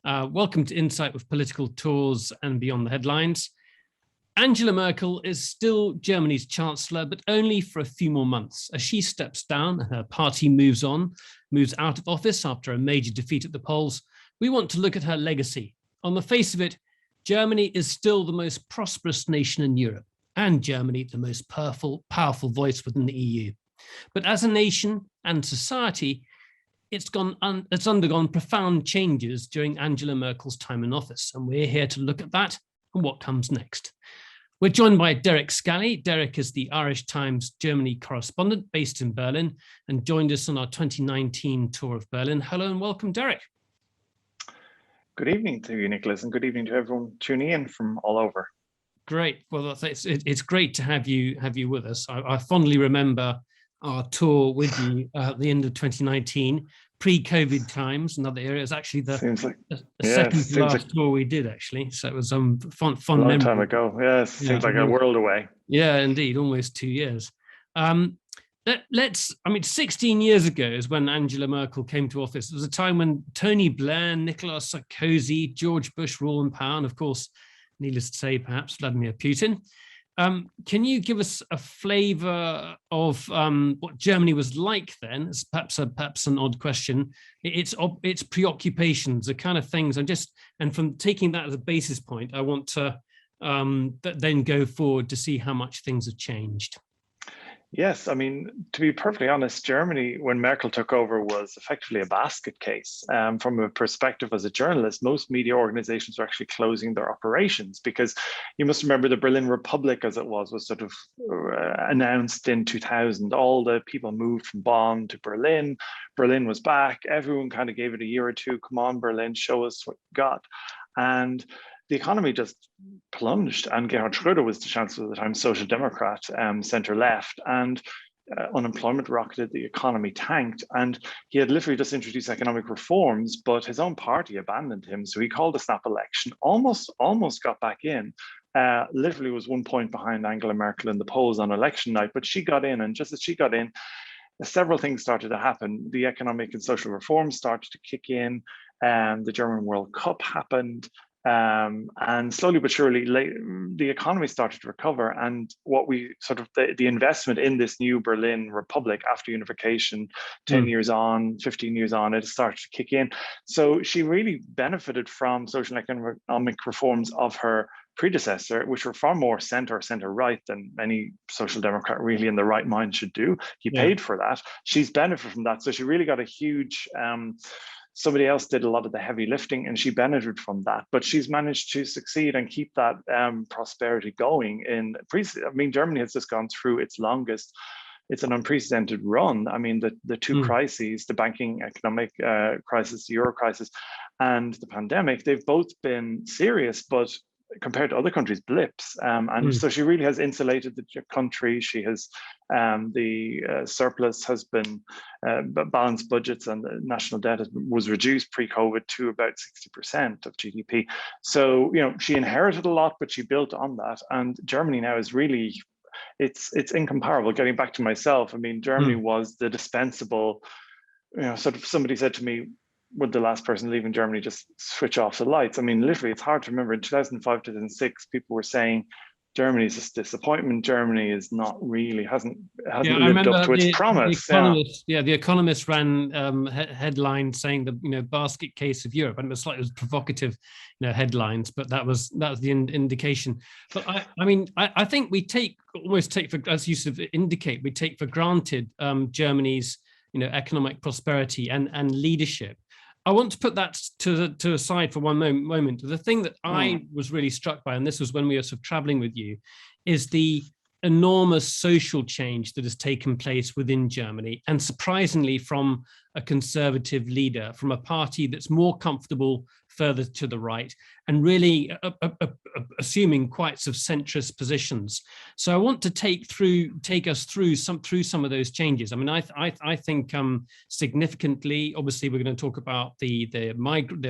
Welcome to Insight with Political Tours and Beyond the Headlines. Angela Merkel is still Germany's Chancellor, but only for a few more months. As she steps down and her party moves out of office after a major defeat at the polls, we want to look at her legacy. On the face of it, Germany is still the most prosperous nation in Europe, and Germany the most powerful voice within the EU. But as a nation and society, it's undergone profound changes during Angela Merkel's time in office, and we're here to look at that and what comes next. We're joined by Derek Scally. Derek is the Irish Times Germany correspondent based in Berlin and joined us on our 2019 tour of Berlin. Hello and welcome, Derek. Good evening to you, Nicholas, and good evening to everyone tuning in from all over. Great. Well, it's great to have you with us. I fondly remember our tour with you at the end of 2019, pre-COVID times. Another area is actually the second to last tour we did, actually. So it was fun a long memory. time ago. Yes, seems like a world away. Yeah, indeed, almost 2 years. 16 years ago is when Angela Merkel came to office. It was a time when Tony Blair, Nicolas Sarkozy, George Bush were all in power, and of course, needless to say, perhaps Vladimir Putin. Can you give us a flavour of what Germany was like then? It's perhaps an odd question. Its preoccupations, the kind of things, and from taking that as a basis point, I want to then go forward to see how much things have changed. Yes, I mean, to be perfectly honest, Germany, when Merkel took over, was effectively a basket case. From a perspective as a journalist, most media organizations were actually closing their operations because you must remember the Berlin Republic, as it was sort of announced in 2000. All the people moved from Bonn to Berlin. Berlin was back. Everyone kind of gave it a year or two. Come on, Berlin, show us what you got. And the economy just plunged, and Gerhard Schröder was the chancellor at the time, social democrat, center left, and unemployment rocketed, the economy tanked, and he had literally just introduced economic reforms, but his own party abandoned him. So he called a snap election, almost got back in, literally was 1 point behind Angela Merkel in the polls on election night, but she got in, and just as she got in, several things started to happen. The economic and social reforms started to kick in, the German World Cup happened, and slowly but surely the economy started to recover, and what we sort of the investment in this new Berlin Republic after unification, 10 years on, 15 years on, it started to kick in. So she really benefited from social and economic reforms of her predecessor, which were far more center right than any social democrat really in the right mind should do. He paid for that. She's benefited from that. So she really got a huge somebody else did a lot of the heavy lifting, and she benefited from that. But she's managed to succeed and keep that prosperity going. Germany has just gone through its longest, it's an unprecedented run. I mean, the two crises, the banking economic crisis, the euro crisis, and the pandemic, they've both been serious, but compared to other countries, blips. So she really has insulated the country. She has, the surplus has been balanced budgets, and the national debt was reduced pre-COVID to about 60% of GDP. So, she inherited a lot, but she built on that. And Germany now is really, it's incomparable. Getting back to myself, I mean, Germany was the dispensable, sort of, somebody said to me, would the last person leaving Germany just switch off the lights? I mean, literally, it's hard to remember. In 2005, 2006, people were saying Germany is just disappointment. Germany is not really, hasn't lived up to its promise. The Economist ran headline saying the basket case of Europe, and it was provocative, headlines, but that was the indication. But I think we take for, as you sort of indicate, we take for granted Germany's economic prosperity and leadership. I want to put that to aside for one moment. The thing that I was really struck by, and this was when we were sort of traveling with you, is the enormous social change that has taken place within Germany, and surprisingly from a conservative leader, from a party that's more comfortable further to the right, and really assuming quite sort of centrist positions. So I want to take us through some of those changes. I mean, I think significantly, obviously, we're going to talk about the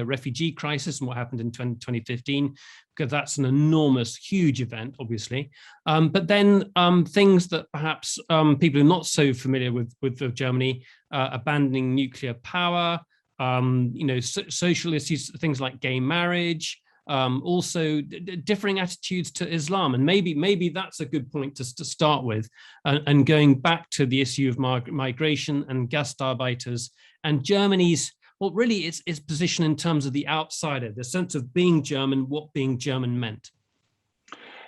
refugee crisis and what happened in 2015, because that's an enormous, huge event, obviously. But then things that perhaps people are not so familiar with Germany, abandoning nuclear power, social issues, things like gay marriage, also differing attitudes to Islam. And maybe that's a good point to start with, and going back to the issue of migration and Gastarbeiters and Germany's, well, really its position in terms of the outsider, the sense of being German, what being German meant.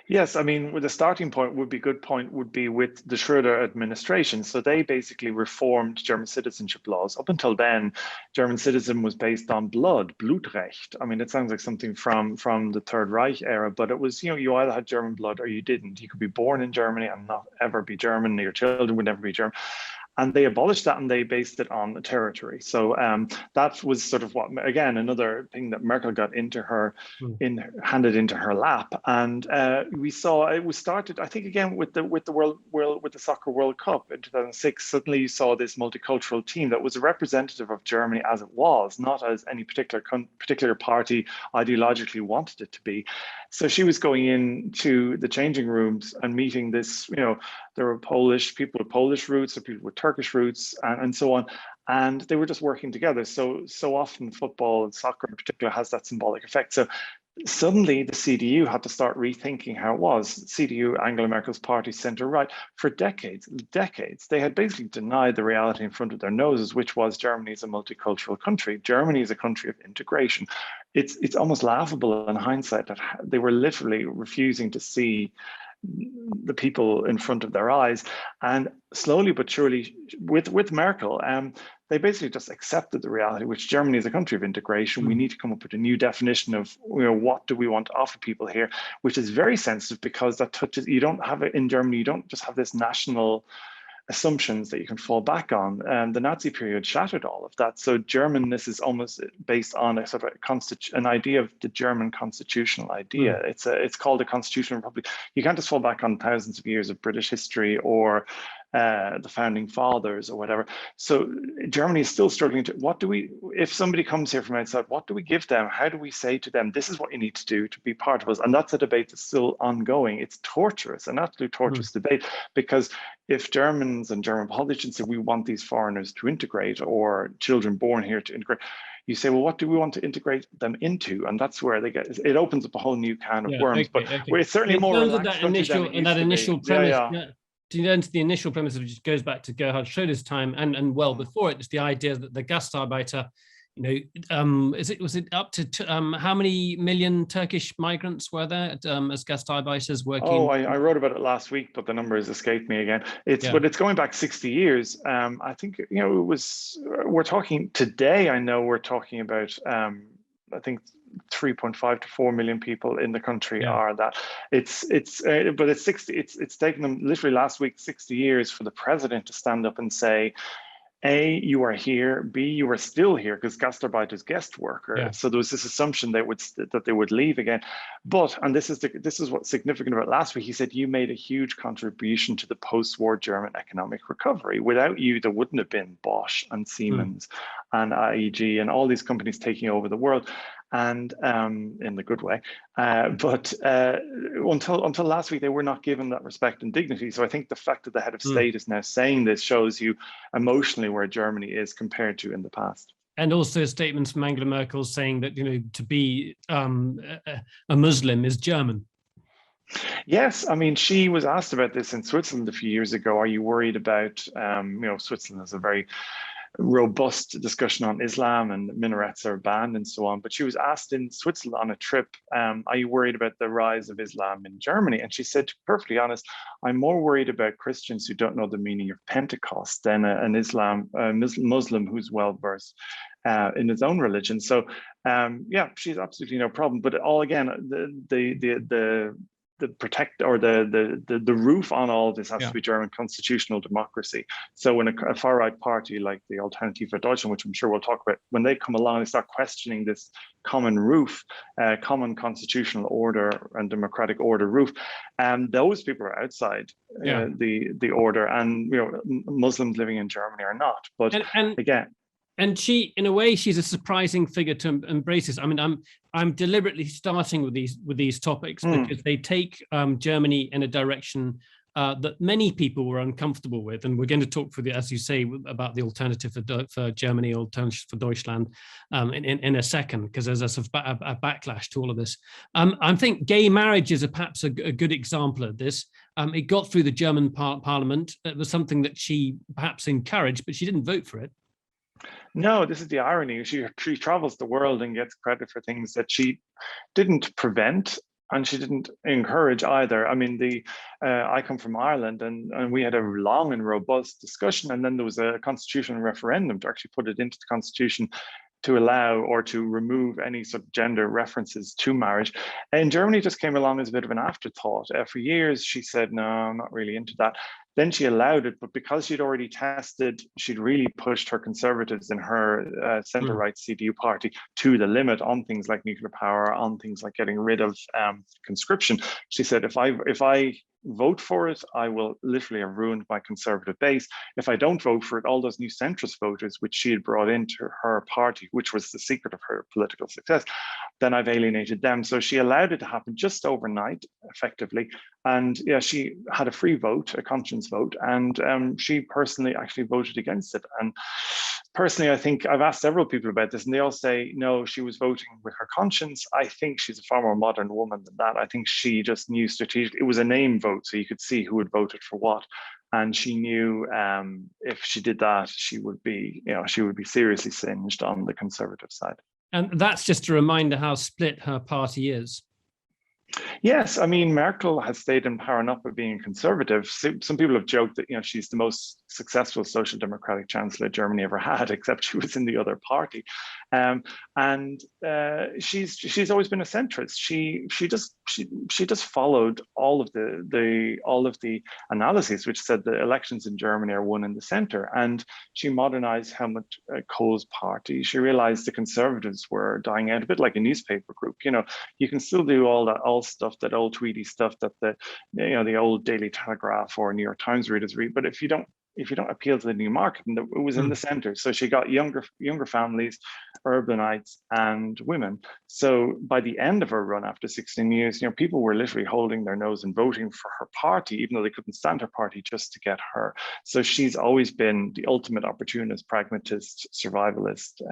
Yes, I mean, with the starting point would be with the Schröder administration. So they basically reformed German citizenship laws. Up until then, German citizenship was based on Blutrecht. I mean, it sounds like something from the Third Reich era, but it was, you either had German blood or you didn't. You could be born in Germany and not ever be German. Your children would never be German. And they abolished that and they based it on the territory. So that was sort of what, again, another thing that Merkel got handed into her lap. And we saw it was started, I think, again with the Soccer World Cup in 2006. Suddenly you saw this multicultural team that was a representative of Germany as it was, not as any particular party ideologically wanted it to be. So she was going into the changing rooms and meeting this, there were people with Polish roots, there were people with Turkish roots, and so on. And they were just working together. So often football and soccer in particular has that symbolic effect. So suddenly the CDU had to start rethinking how it was. CDU, Angela Merkel's party, centre-right, for decades, they had basically denied the reality in front of their noses, which was Germany is a multicultural country. Germany is a country of integration. It's almost laughable in hindsight that they were literally refusing to see the people in front of their eyes. And slowly but surely, with Merkel, they basically just accepted the reality, which Germany is a country of integration. We need to come up with a new definition of what do we want to offer people here, which is very sensitive because that touches, you don't have it in Germany, you don't just have this national assumptions that you can fall back on. The Nazi period shattered all of that. So Germanness is almost based on a sort of an idea of the German constitutional idea. It's called a constitutional republic. You can't just fall back on thousands of years of British history or the founding fathers or whatever. So Germany is still struggling to, if somebody comes here from outside, what do we give them? How do we say to them, this is what you need to do to be part of us? And that's a debate that's still ongoing. It's torturous, an absolute torturous debate, because if Germans and German politicians say we want these foreigners to integrate or children born here to integrate, you say, well, what do we want to integrate them into? And that's where it opens up a whole new can of worms. But it's certainly more relaxed country than it used to be. Initial premise. To get into the initial premise, which goes back to Gerhard Schröder's time and well before it, it's the idea that the Gastarbeiter, was it up to how many million Turkish migrants were there as Gastarbeiters working? Oh, I wrote about it last week, but the numbers escaped me again. But it's going back 60 years. I think we're talking today. I know we're talking about I think 3.5 to 4 million people in the country are that. But it's 60. It's taken them literally last week 60 years for the president to stand up and say, A, you are here. B, you are still here, because Gastarbeiter is guest worker. Yeah. So there was this assumption that they would leave again. But, and this is what's significant about last week, he said, you made a huge contribution to the post-war German economic recovery. Without you, there wouldn't have been Bosch and Siemens and AEG and all these companies taking over the world. And in the good way, but until last week, they were not given that respect and dignity. So I think the fact that the head of state is now saying this shows you emotionally where Germany is compared to in the past. And also statements from Angela Merkel saying that to be a Muslim is German. Yes, I mean, she was asked about this in Switzerland a few years ago. Are you worried about Switzerland is a very robust discussion on Islam and minarets are banned and so on. But she was asked in Switzerland on a trip, are you worried about the rise of Islam in Germany? And she said, to be perfectly honest, I'm more worried about Christians who don't know the meaning of Pentecost than an Muslim who's well-versed in his own religion. So she's absolutely no problem. But all again, the roof on all of this has to be German constitutional democracy. So when a far-right party like the Alternative for Deutschland, which I'm sure we'll talk about, when they come along and start questioning this common roof, common constitutional order and democratic order roof, those people are outside the order, and Muslims living in Germany are not. But again. And she, in a way, she's a surprising figure to embrace this. I mean, I'm deliberately starting with these topics because they take Germany in a direction that many people were uncomfortable with. And we're going to talk, as you say, about the alternative for Germany, alternative for Deutschland in a second, because there's a sort of a backlash to all of this. I think gay marriage is perhaps a good example of this. It got through the German parliament. It was something that she perhaps encouraged, but she didn't vote for it. No, this is the irony. She travels the world and gets credit for things that she didn't prevent and she didn't encourage either. I mean, I come from Ireland, and we had a long and robust discussion, and then there was a constitutional referendum to actually put it into the constitution to allow or to remove any sort of gender references to marriage. And Germany just came along as a bit of an afterthought. For years, she said, no, I'm not really into that. Then she allowed it, but because she'd already tested, she'd really pushed her conservatives in her centre-right CDU party to the limit on things like nuclear power, on things like getting rid of conscription. She said, if I vote for it, I will literally have ruined my conservative base. If I don't vote for it, all those new centrist voters, which she had brought into her party, which was the secret of her political success, then I've alienated them. So she allowed it to happen just overnight, effectively. And yeah, she had a free vote, a conscience vote, and she personally actually voted against it. And personally, I think I've asked several people about this, and they all say, no, she was voting with her conscience. I think she's a far more modern woman than that. I think she just knew strategically, it was a name vote, so you could see who had voted for what. And she knew if she did that, she would be seriously singed on the conservative side. And that's just a reminder how split her party is. Yes, I mean, Merkel has stayed in power not by being conservative. Some people have joked that she's the most successful social democratic chancellor Germany ever had, except she was in the other party, and she's always been a centrist. She just followed all of the analyses which said the elections in Germany are won in the center, and she modernized Helmut Kohl's party. She realized the conservatives were dying out, a bit like a newspaper group. You can still do all that stuff, that old Tweedy stuff that the old Daily Telegraph or New York Times readers read, but if you don't appeal to the new market, and it was in the center. So she got younger families, urbanites, and women. So by the end of her run, after 16 years, people were literally holding their nose and voting for her party, even though they couldn't stand her party, just to get her. So she's always been the ultimate opportunist, pragmatist, survivalist,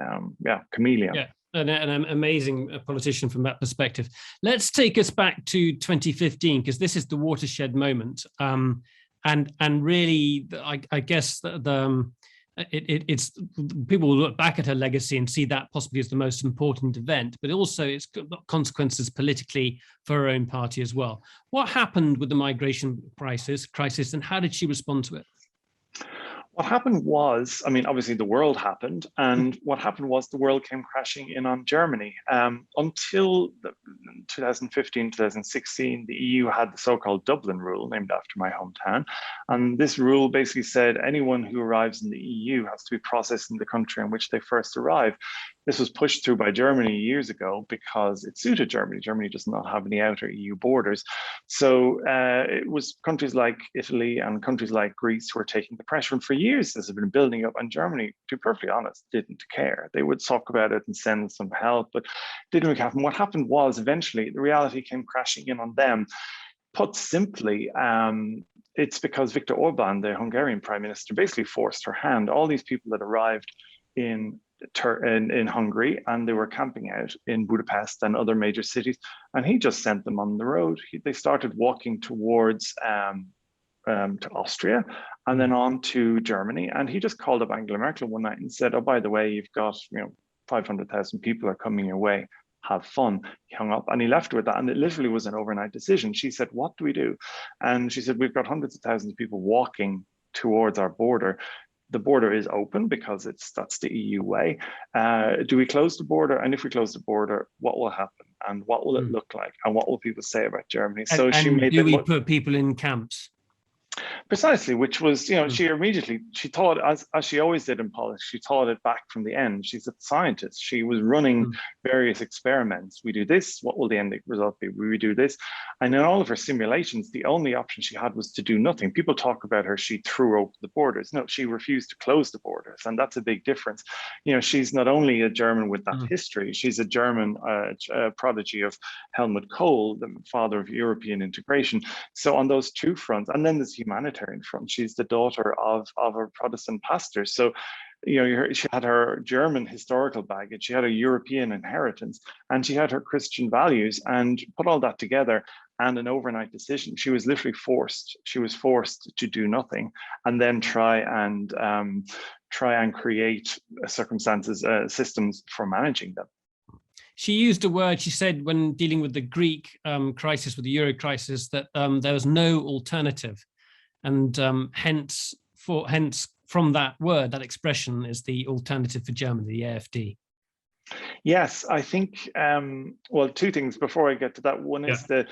chameleon. Yeah. An amazing politician from that perspective. Let's take us back to 2015, because this is the watershed moment. And really, I guess it's people will look back at her legacy and see that possibly as the most important event, but also it's got consequences politically for her own party as well. What happened with the migration crisis, and how did she respond to it? What happened was, obviously the world happened, and what happened was the world came crashing in on Germany. Until 2015, 2016, the EU had the so-called Dublin Rule, named after my hometown. And this rule basically said anyone who arrives in the EU has to be processed in the country in which they first arrived. This was pushed through by Germany years ago because it suited Germany. Germany does not have any outer EU borders. So it was countries like Italy and countries like Greece who were taking the pressure. And for years, this had been building up, and Germany, to be perfectly honest, didn't care. They would talk about it and send some help, but didn't really happen. What happened was eventually the reality came crashing in on them. Put simply, it's because Viktor Orban, the Hungarian prime minister, basically forced her hand. All these people that arrived in Hungary, and they were camping out in Budapest and other major cities, and he just sent them on the road. They started walking towards to Austria and then on to Germany, and he just called up Angela Merkel one night and said, oh, by the way, you've got 500,000 people are coming your way, have fun. He hung up and he left with that, and it literally was an overnight decision. She said, what do we do? And she said, we've got hundreds of thousands of people walking towards our border. The border is open because that's the EU way. Do we close the border? And if we close the border, what will happen? And what will it look like? And what will people say about Germany? Do we put people in camps? Precisely, which was, she thought, as she always did in politics, she thought it back from the end. She's a scientist. She was running various experiments. We do this, what will the end result be? We do this. And in all of her simulations, the only option she had was to do nothing. People talk about her, she threw open the borders. No, she refused to close the borders. And that's a big difference. She's not only a German with that history, she's a German prodigy of Helmut Kohl, the father of European integration. So on those two fronts, and then there's humanitarian front. She's the daughter of a Protestant pastor. So, she had her German historical baggage, she had a European inheritance, and she had her Christian values, and put all that together and an overnight decision. She was literally forced. She was forced to do nothing and then try and create circumstances, systems for managing them. She used a word, she said, when dealing with the Greek crisis, with the Euro crisis, that there was no alternative. And hence from that word, that expression is the alternative for Germany, the AfD. Yes, I think, well, two things before I get to that. One is the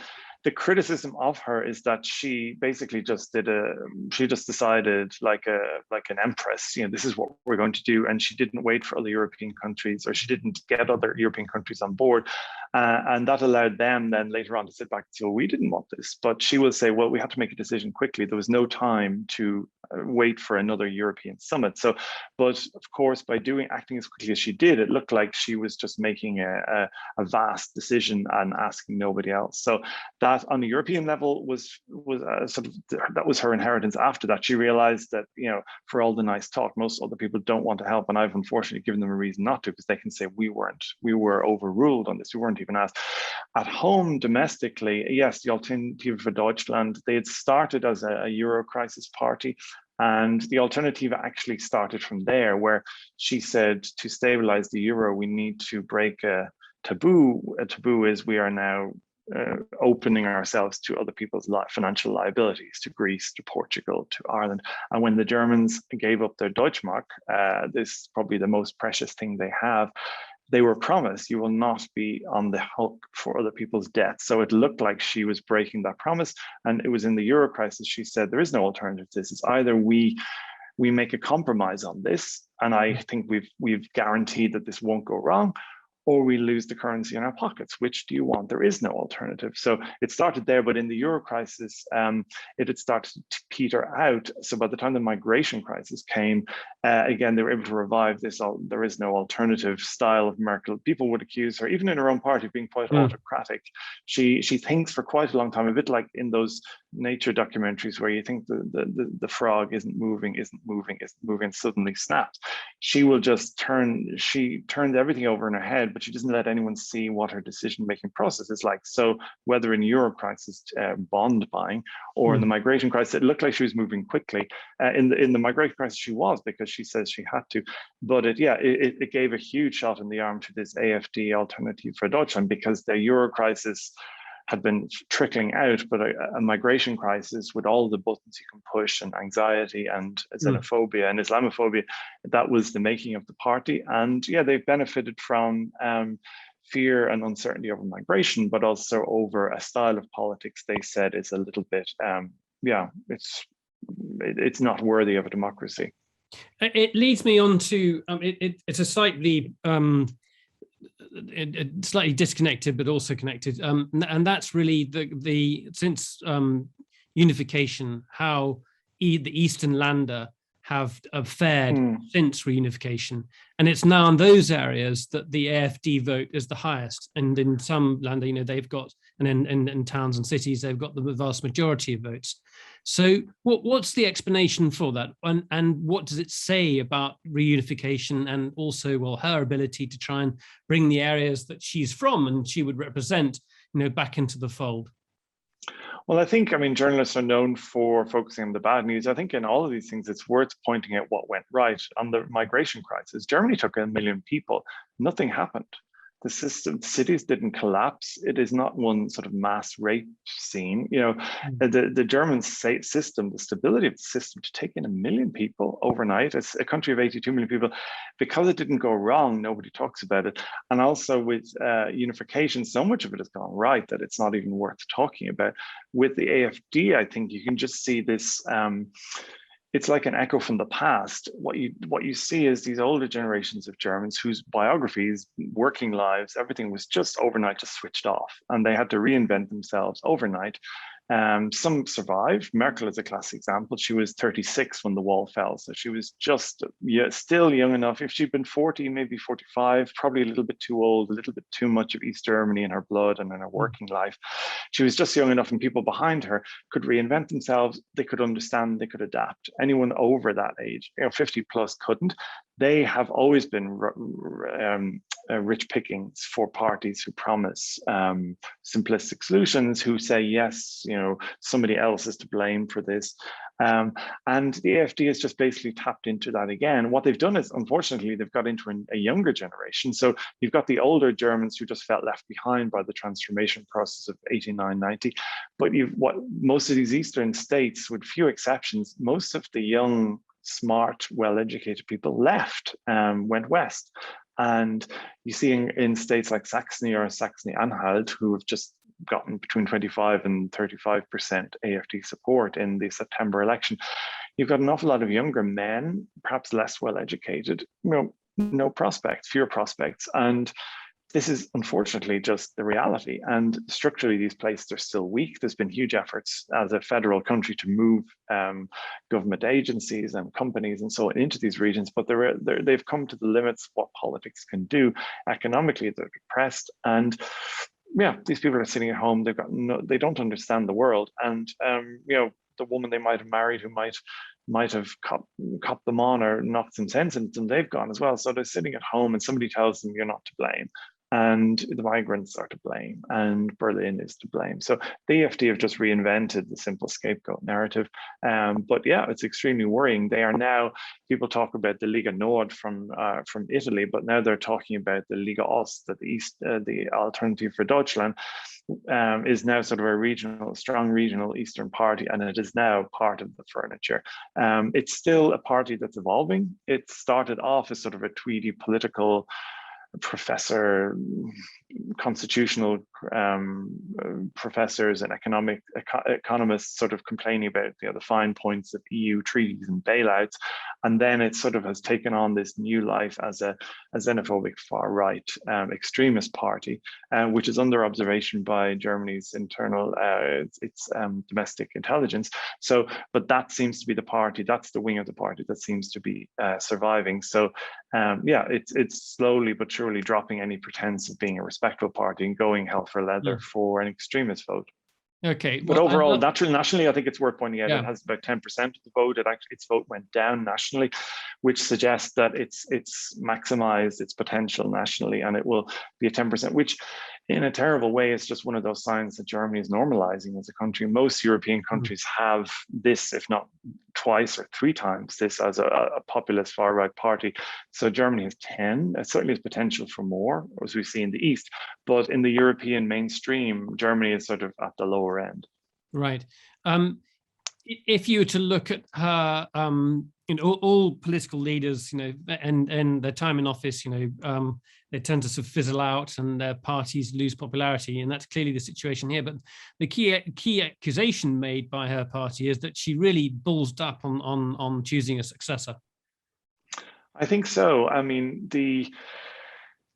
criticism of her is that she basically just decided like an empress, this is what we're going to do. And she didn't wait for other European countries, or she didn't get other European countries on board. And that allowed them then later on to sit back and say, well, we didn't want this. But she will say, well, we had to make a decision quickly. There was no time to wait for another European summit. So, but of course, by acting as quickly as she did, it looked like she was just making a vast decision and asking nobody else. So that on the European level was that was her inheritance. After that, she realized that, for all the nice talk, most other people don't want to help. And I've unfortunately given them a reason not to, because they can say we were overruled on this. We weren't even asked. At home, domestically, yes, the Alternative for Deutschland, they had started as a Euro crisis party. And the Alternative actually started from there, where she said, to stabilize the euro, we need to break a taboo. A taboo is we are now opening ourselves to other people's financial liabilities, to Greece, to Portugal, to Ireland. And when the Germans gave up their Deutschmark, this is probably the most precious thing they have, they were promised, you will not be on the hook for other people's debts. So it looked like she was breaking that promise. And it was in the Euro crisis, she said, there is no alternative to this. It's either we make a compromise on this, and I think we've guaranteed that this won't go wrong, or we lose the currency in our pockets. Which do you want? There is no alternative. So it started there, but in the Euro crisis, it had started to peter out. So by the time the migration crisis came, again, they were able to revive this there is no alternative style of Merkel. People would accuse her, even in her own party, of being quite autocratic. She thinks for quite a long time, a bit like in those nature documentaries where you think the frog isn't moving, suddenly snaps. She will just she turns everything over in her head, but she doesn't let anyone see what her decision-making process is like. So whether in Euro crisis bond buying, or in the migration crisis, it looked like she was moving quickly. In the migration crisis, she was, because she says she had to. But it gave a huge shot in the arm to this AfD Alternative for Deutschland, because the Euro crisis had been trickling out, but a migration crisis with all the buttons you can push, and anxiety and xenophobia and Islamophobia, that was the making of the party. And they've benefited from fear and uncertainty over migration, but also over a style of politics they said is a little bit, it's not worthy of a democracy. It leads me on to, it's a slightly disconnected, but also connected, and that's really the since unification, how the Eastern Länder have fared since reunification, and it's now in those areas that the AfD vote is the highest, and in some Länder, they've got, and in towns and cities, they've got the vast majority of votes. So what's the explanation for that, and what does it say about reunification, and also, well, her ability to try and bring the areas that she's from and she would represent, back into the fold? Well, I think, journalists are known for focusing on the bad news. I think in all of these things, it's worth pointing out what went right. On the migration crisis, Germany took 1 million people. Nothing happened. the system, cities didn't collapse. It is not one sort of mass rape scene. You know, the German system, the stability of the system to take in 1 million people overnight, it's a country of 82 million people, because it didn't go wrong, nobody talks about it. And also with unification, so much of it has gone right that it's not even worth talking about. With the AfD, I think you can just see this, it's like an echo from the past. What you see is these older generations of Germans whose biographies, working lives, everything was just overnight just switched off, and they had to reinvent themselves overnight. Some survived. Merkel is a classic example. She was 36 when the wall fell, so she was just still young enough. If she'd been 40, maybe 45, probably a little bit too old, a little bit too much of East Germany in her blood and in her working life. She was just young enough, and people behind her could reinvent themselves. They could understand, they could adapt. Anyone over that age, 50 plus, couldn't. They have always been rich pickings for parties who promise simplistic solutions, who say, yes, somebody else is to blame for this. And the AfD has just basically tapped into that again. What they've done is, unfortunately, they've got into a younger generation. So you've got the older Germans who just felt left behind by the transformation process of 89, 90. But most of these Eastern states, with few exceptions, most of the young, smart, well-educated people left, went west. And you see in states like Saxony or Saxony-Anhalt, who have just gotten between 25 and 35% AfD support in the September election, you've got an awful lot of younger men, perhaps less well-educated, no prospects, fewer prospects. And this is unfortunately just the reality. And structurally, these places are still weak. There's been huge efforts as a federal country to move government agencies and companies and so on into these regions, but they've come to the limits of what politics can do. Economically, they're depressed, and these people are sitting at home. They don't understand the world, and the woman they might have married who might have copped them on or knocked some sense into them, they've gone as well. So they're sitting at home, and somebody tells them you're not to blame, and the migrants are to blame, and Berlin is to blame. So the AfD have just reinvented the simple scapegoat narrative. But it's extremely worrying. They are now, people talk about the Lega Nord from Italy, but now they're talking about the Lega Ost, that the Alternative for Deutschland, is now sort of a strong regional Eastern party, and it is now part of the furniture. It's still a party that's evolving. It started off as sort of a tweedy political professor, constitutional professors and economists sort of complaining about the fine points of EU treaties and bailouts, and then it sort of has taken on this new life as a xenophobic far right extremist party, which is under observation by Germany's internal its domestic intelligence. So, but that seems to be the party. That's the wing of the party that seems to be surviving. So, it's slowly but surely dropping any pretense of being a respectable party and going hell for leather for an extremist vote. Okay, but overall, nationally, I think it's worth pointing out it has about 10% of the vote. Its vote went down nationally, which suggests that it's maximized its potential nationally, and it will be a 10%, which in a terrible way is just one of those signs that Germany is normalizing as a country. Most European countries have this, if not twice or three times this, as a populist far right party. So Germany has 10. It certainly has potential for more, as we see in the East. But in the European mainstream, Germany is sort of at the lower end. Right. If you were to look at her, all political leaders, and their time in office, they tend to sort of fizzle out and their parties lose popularity, and that's clearly the situation here. But the key accusation made by her party is that she really ballsed up on choosing a successor. I think so. I mean,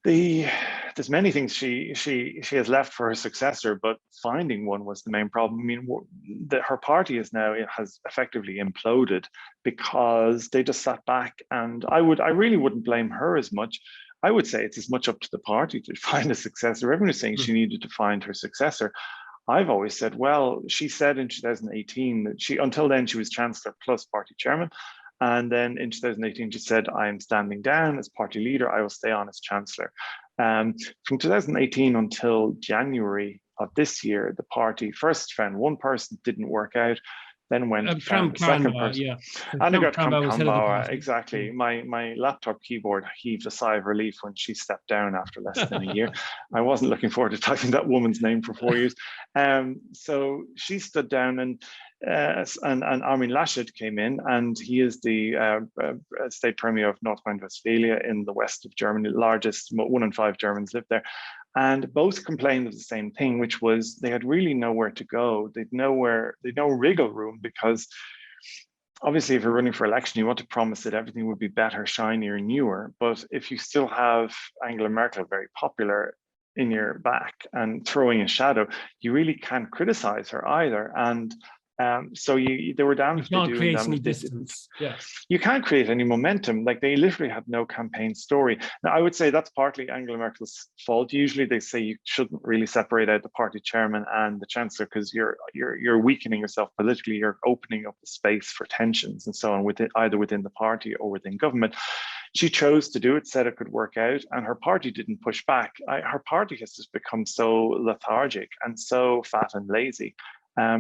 there's many things she has left for her successor, but finding one was the main problem. I mean, her party has effectively imploded because they just sat back, and I really wouldn't blame her as much. I would say it's as much up to the party to find a successor. Everyone is saying she needed to find her successor. I've always said, well, she said in 2018 that until then she was Chancellor plus party chairman. And then in 2018, she said, I am standing down as party leader. I will stay on as Chancellor. From 2018 until January of this year, the party first found one person, didn't work out. then went and found the Kramp-Karrenbauer, second person. yeah. So Annegret Kramp-Karrenbauer was head of the Kramp-Karrenbauer, party. exactly. My laptop keyboard heaved a sigh of relief when she stepped down after less than a year. I wasn't looking forward to typing that woman's name for 4 years. So she stood down, and Armin Laschet came in, and he is the state premier of North Rhine-Westphalia in the west of Germany. The largest, 1 in 5 Germans live there. And both complained of the same thing, which was they had really nowhere to go. They'd no wriggle room, because obviously if you're running for election, you want to promise that everything would be better, shinier, newer. But if you still have Angela Merkel very popular in your back and throwing a shadow, you really can't criticize her either. And so they were damned if they do. You can't create any distance. Yeah. You can't create any momentum. Like, they literally had no campaign story. Now, I would say that's partly Angela Merkel's fault. Usually they say you shouldn't really separate out the party chairman and the chancellor, because you're weakening yourself politically. You're opening up the space for tensions and so on, either within the party or within government. She chose to do it, said it could work out, and her party didn't push back. Her party has just become so lethargic and so fat and lazy.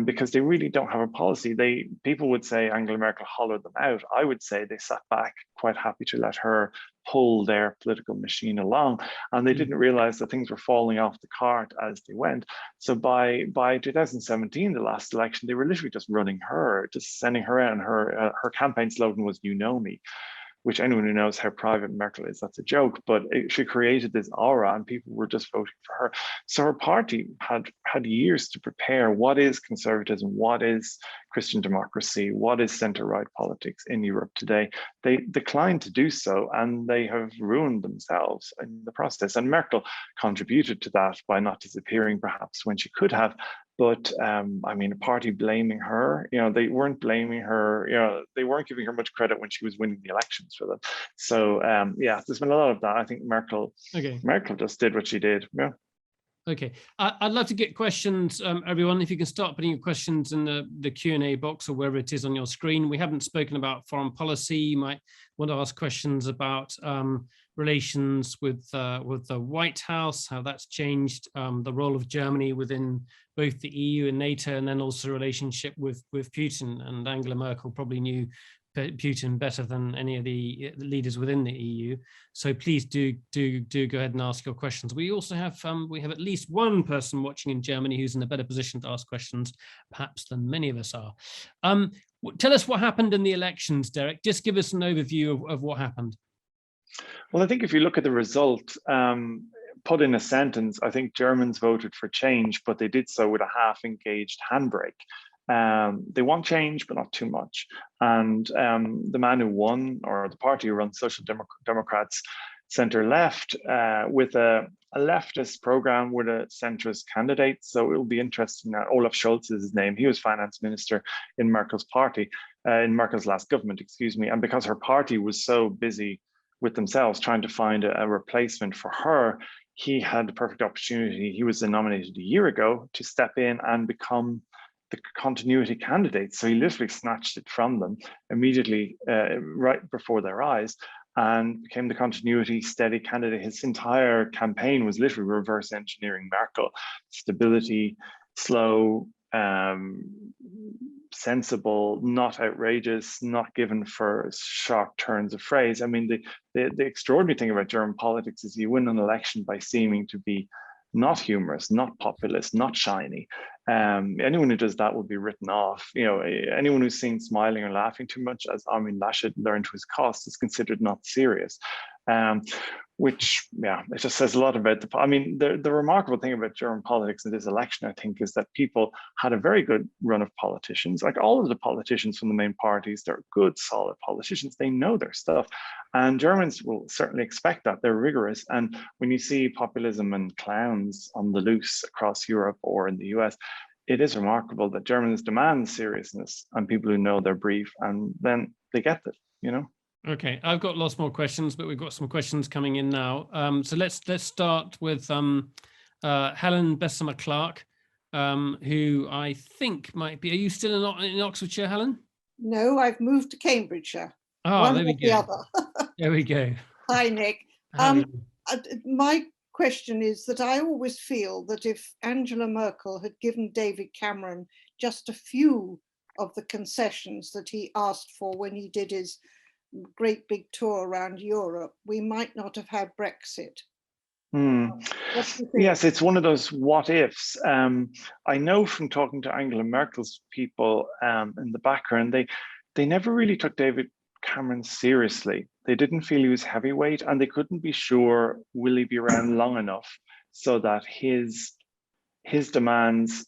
Because they really don't have a policy. People would say Angela Merkel hollowed them out. I would say they sat back, quite happy to let her pull their political machine along, and they didn't realize that things were falling off the cart as they went. So by 2017, the last election, they were literally just running her, just sending her out, and her campaign slogan was "You know me," which anyone who knows how private Merkel is, that's a joke, but she created this aura and people were just voting for her. So her party had years to prepare what is conservatism, what is Christian democracy, what is centre-right politics in Europe today. They declined to do so, and they have ruined themselves in the process. And Merkel contributed to that by not disappearing perhaps when she could have. But I mean, a party blaming her, they weren't blaming her, they weren't giving her much credit when she was winning the elections for them. So yeah, there's been a lot of that. I think Merkel just did what she did. Yeah. Okay, I'd love to get questions, everyone. If you can start putting your questions in the Q&A box or wherever it is on your screen. We haven't spoken about foreign policy. You might want to ask questions about relations with the White House, how that's changed, the role of Germany within both the EU and NATO, and then also relationship with Putin. And Angela Merkel probably knew Putin better than any of the leaders within the EU. So please do go ahead and ask your questions. We also have at least one person watching in Germany who's in a better position to ask questions, perhaps, than many of us are. Tell us what happened in the elections, Derek. Just give us an overview of what happened. Well, I think if you look at the result, put in a sentence, I think Germans voted for change, but they did so with a half-engaged handbrake. They want change, but not too much. And the man who won, or the party who runs, Social Democrats, centre-left, with a leftist program with a centrist candidate. So it will be interesting. That Olaf Scholz is his name. He was finance minister in Merkel's party, in Merkel's last government, excuse me. And because her party was so busy with themselves trying to find a replacement for her, he had the perfect opportunity. He was nominated a year ago to step in and become the continuity candidate. So he literally snatched it from them immediately, right before their eyes, and became the continuity steady candidate. His entire campaign was literally reverse engineering Merkel: stability, slow, sensible, not outrageous, not given for sharp turns of phrase. I mean, the extraordinary thing about German politics is you win an election by seeming to be not humorous, not populist, not shiny. Anyone who does that will be written off. Anyone who's seen smiling or laughing too much, as Armin Laschet learned to his cost, is considered not serious. Which, yeah, it just says a lot about the remarkable thing about German politics in this election, I think, is that people had a very good run of politicians. Like, all of the politicians from the main parties, they're good, solid politicians. They know their stuff. And Germans will certainly expect that. They're rigorous. And when you see populism and clowns on the loose across Europe or in the US, it is remarkable that Germans demand seriousness and people who know their brief, and then they get it, Okay, I've got lots more questions, but we've got some questions coming in now. So let's start with Helen Bessemer-Clark, who I think might be. Are you still in Oxfordshire, Helen? No, I've moved to Cambridgeshire. Oh, there we go. The other. There we go. Hi, Nick. My question is that I always feel that if Angela Merkel had given David Cameron just a few of the concessions that he asked for when he did his great big tour around Europe, we might not have had Brexit. Yes, it's one of those what ifs. I know from talking to Angela Merkel's people in the background, they never really took David Cameron seriously. They didn't feel he was heavyweight, and they couldn't be sure, will he be around long enough so that his demands,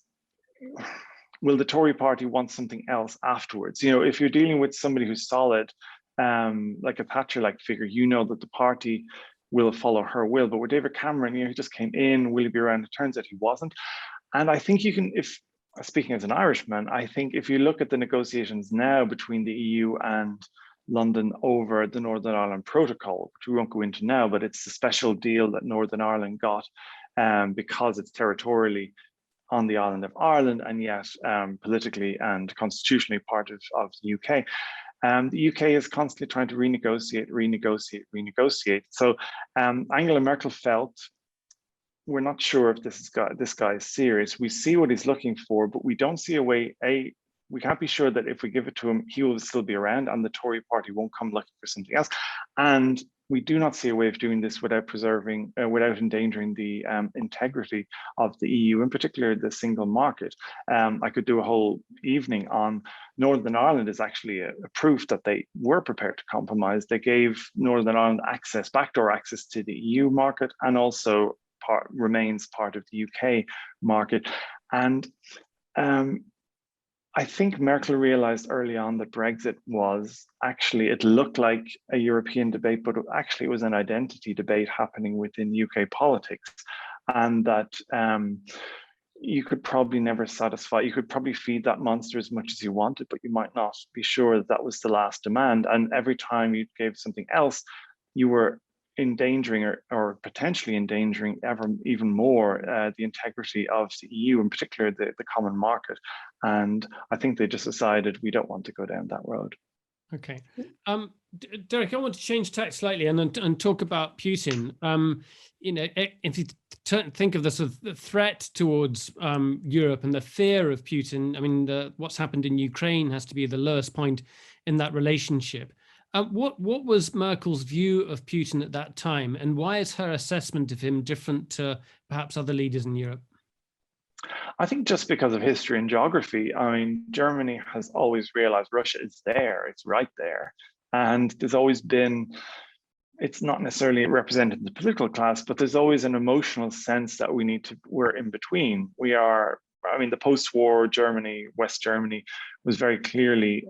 will the Tory party want something else afterwards? You know, if you're dealing with somebody who's solid, like a Thatcher-like figure, you know that the party will follow her will. But with David Cameron, you know, he just came in, will he be around? It turns out he wasn't. And I think you can, if speaking as an Irishman, I think if you look at the negotiations now between the EU and London over the Northern Ireland Protocol, which we won't go into now, but it's a special deal that Northern Ireland got because it's territorially on the island of Ireland, and yet politically and constitutionally part of the UK. The UK is constantly trying to renegotiate. So Angela Merkel felt, we're not sure if this guy is serious. We see what he's looking for, but we don't see a way. We can't be sure that if we give it to him, he will still be around and the Tory party won't come looking for something else. And we do not see a way of doing this without without endangering the integrity of the EU, in particular the single market. I could do a whole evening on Northern Ireland is actually a proof that they were prepared to compromise. They gave Northern Ireland backdoor access to the EU market, and also remains part of the UK market. And I think Merkel realized early on that Brexit was actually, it looked like a European debate, but actually it was an identity debate happening within UK politics. And that you could probably never satisfy, you could probably feed that monster as much as you wanted, but you might not be sure that was the last demand. And every time you gave something else, you were endangering or potentially endangering even more the integrity of the EU, in particular the common market. And I think they just decided we don't want to go down that road. Okay. Derek, I want to change tack slightly and talk about Putin. You know, if you think of the sort of threat towards Europe and the fear of Putin, I mean, what's happened in Ukraine has to be the lowest point in that relationship. What was Merkel's view of Putin at that time, and why is her assessment of him different to perhaps other leaders in Europe? I think just because of history and geography. I mean, Germany has always realized Russia is there, it's right there. And there's always been, it's not necessarily represented in the political class, but there's always an emotional sense that we're in between. We are, I mean, the post-war Germany, West Germany, was very clearly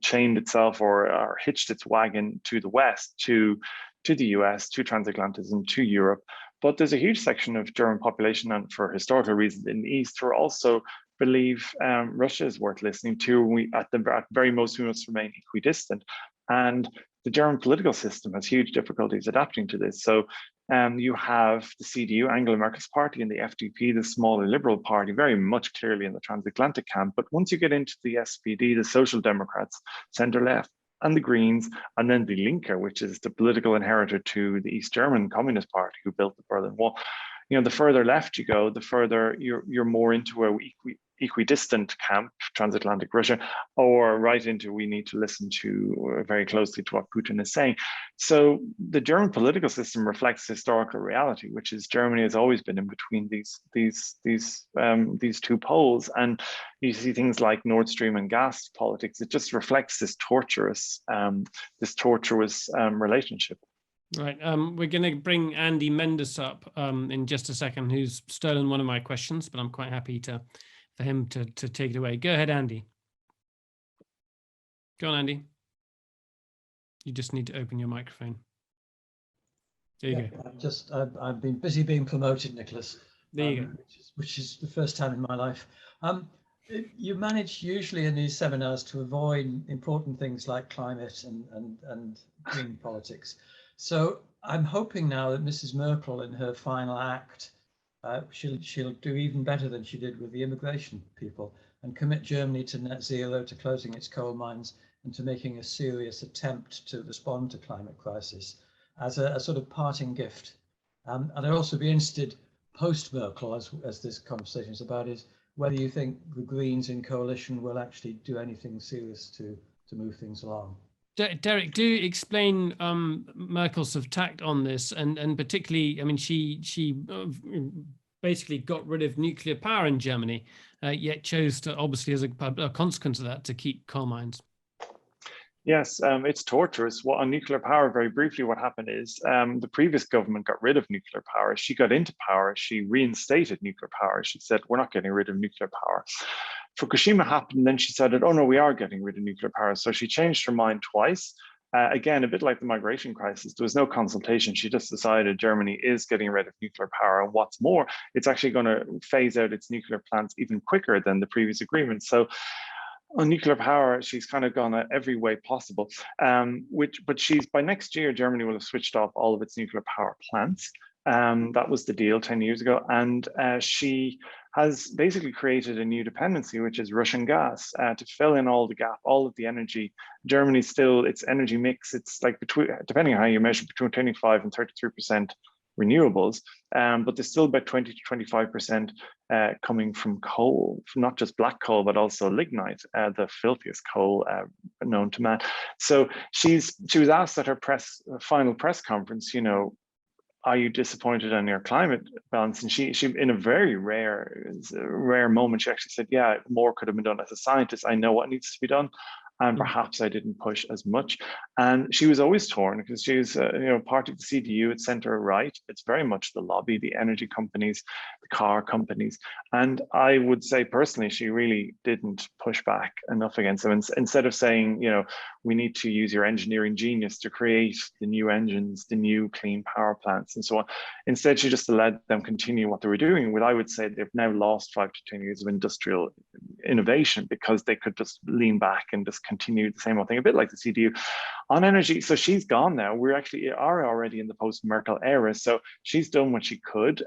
chained itself or hitched its wagon to the West, to the US, to transatlantism, to Europe. But there's a huge section of German population, and for historical reasons in the East, who also believe Russia is worth listening to. We, at very most, we must remain equidistant. And the German political system has huge difficulties adapting to this. So you have the CDU, Angela Merkel's party, and the FDP, the smaller liberal party, very much clearly in the transatlantic camp. But once you get into the SPD, the Social Democrats, centre left, and the Greens, and then the Linke, which is the political inheritor to the East German Communist Party who built the Berlin Wall. You know, the further left you go, the further you're more into a equidistant camp, transatlantic Russia, or right into we need to listen to very closely to what Putin is saying. So the German political system reflects historical reality, which is Germany has always been in between these two poles. And you see things like Nord Stream and gas politics. It just reflects this tortuous relationship. Right. We're going to bring Andy Mendes up in just a second, who's stolen one of my questions, but I'm quite happy for him to take it away. Go ahead, Andy. Go on, Andy. You just need to open your microphone. There you go. I've been busy being promoted, Nicholas. There you go. Which is the first time in my life. You manage usually in these seminars to avoid important things like climate and green politics. So I'm hoping now that Mrs. Merkel, in her final act, she'll do even better than she did with the immigration people and commit Germany to net zero, to closing its coal mines, and to making a serious attempt to respond to climate crisis as a sort of parting gift. And I'd also be interested, post-Merkel, as this conversation is about, is whether you think the Greens in coalition will actually do anything serious to move things along. Derek, do explain Merkel's sort of tact on this, and particularly, I mean, she basically got rid of nuclear power in Germany, yet chose to, obviously, as a consequence of that, to keep coal mines. Yes, it's torturous. Well, on nuclear power, very briefly, what happened is the previous government got rid of nuclear power. She got into power. She reinstated nuclear power. She said, we're not getting rid of nuclear power. Fukushima happened, and then she decided, oh no, we are getting rid of nuclear power. So she changed her mind twice. Again, a bit like the migration crisis, there was no consultation. She just decided Germany is getting rid of nuclear power. And what's more, it's actually going to phase out its nuclear plants even quicker than the previous agreement. So on nuclear power, she's kind of gone every way possible. But by next year, Germany will have switched off all of its nuclear power plants. That was the deal 10 years ago. And she has basically created a new dependency, which is Russian gas, to fill in all the gap, all of the energy. Germany still, its energy mix, it's like depending on how you measure, between 25 and 33% renewables, but there's still about 20 to 25% coming from coal, from not just black coal, but also lignite, the filthiest coal known to man. So she was asked at her final press conference, you know, are you disappointed on your climate balance? And she in a very rare moment, she actually said, yeah, more could have been done. As a scientist, I know what needs to be done. And perhaps I didn't push as much. And she was always torn because she was, part of the CDU, it's centre right. It's very much the lobby, the energy companies, the car companies. And I would say personally, she really didn't push back enough against them. And instead of saying, you know, we need to use your engineering genius to create the new engines, the new clean power plants and so on. Instead, she just let them continue what they were doing. What I would say they've now lost 5 to 10 years of industrial innovation because they could just lean back and just continue the same old thing, a bit like the CDU on energy. So she's gone now. We actually are already in the post-Merkel era. So she's done what she could.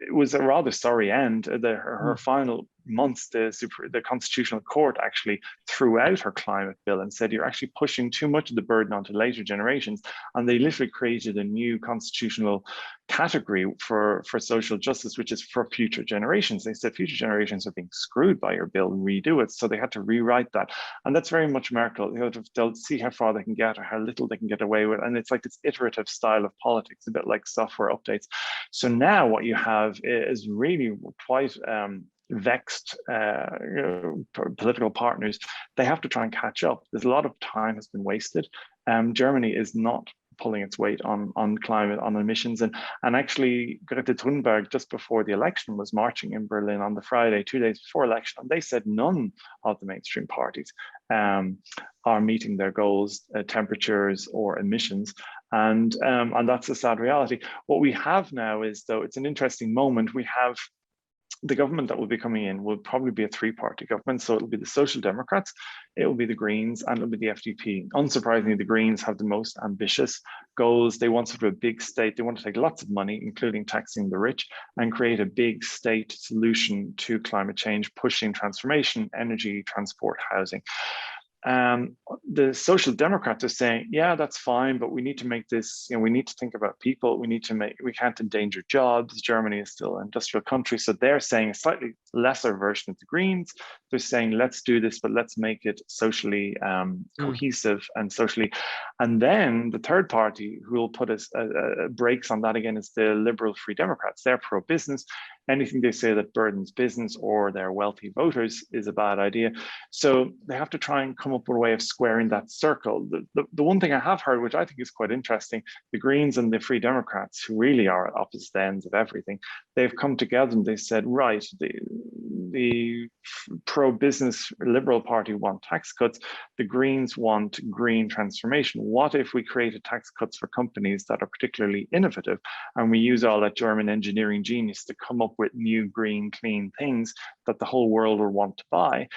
It was a rather sorry end. Her final months, the Constitutional Court actually threw out her climate bill and said, you're actually pushing too much of the burden onto later generations. And they literally created a new constitutional category for social justice, which is for future generations. They said future generations are being screwed by your bill and redo it. So they had to rewrite that. And that's very much Merkel. They'll see how far they can get or how little they can get away with. And it's like this iterative style of politics, a bit like software updates. So now what you have is really quite vexed political partners. They have to try and catch up. There's a lot of time has been wasted. Germany is not pulling its weight on climate, on emissions. And actually, Greta Thunberg, just before the election, was marching in Berlin on the Friday, 2 days before election. And they said none of the mainstream parties are meeting their goals, temperatures or emissions. And that's a sad reality. What we have now is, though, it's an interesting moment. We have the government that will be coming in will probably be a three-party government. So it'll be the Social Democrats, it will be the Greens, and it'll be the FDP. Unsurprisingly, the Greens have the most ambitious goals. They want sort of a big state. They want to take lots of money, including taxing the rich, and create a big state solution to climate change, pushing transformation, energy, transport, housing. The Social Democrats are saying, yeah, that's fine, but we need to make this, we need to think about people. We can't endanger jobs. Germany is still an industrial country. So they're saying a slightly lesser version of the Greens. They're saying, let's do this, but let's make it socially cohesive and socially. And then the third party who will put brakes on that again is the Liberal Free Democrats. They're pro-business. Anything they say that burdens business or their wealthy voters is a bad idea. So they have to try and come up with a way of squaring that circle. The one thing I have heard, which I think is quite interesting, the Greens and the Free Democrats, who really are at opposite ends of everything, they've come together and they said, right, the pro-business Liberal Party want tax cuts, the Greens want green transformation. What if we created tax cuts for companies that are particularly innovative and we use all that German engineering genius to come up with new green, clean things that the whole world will want to buy?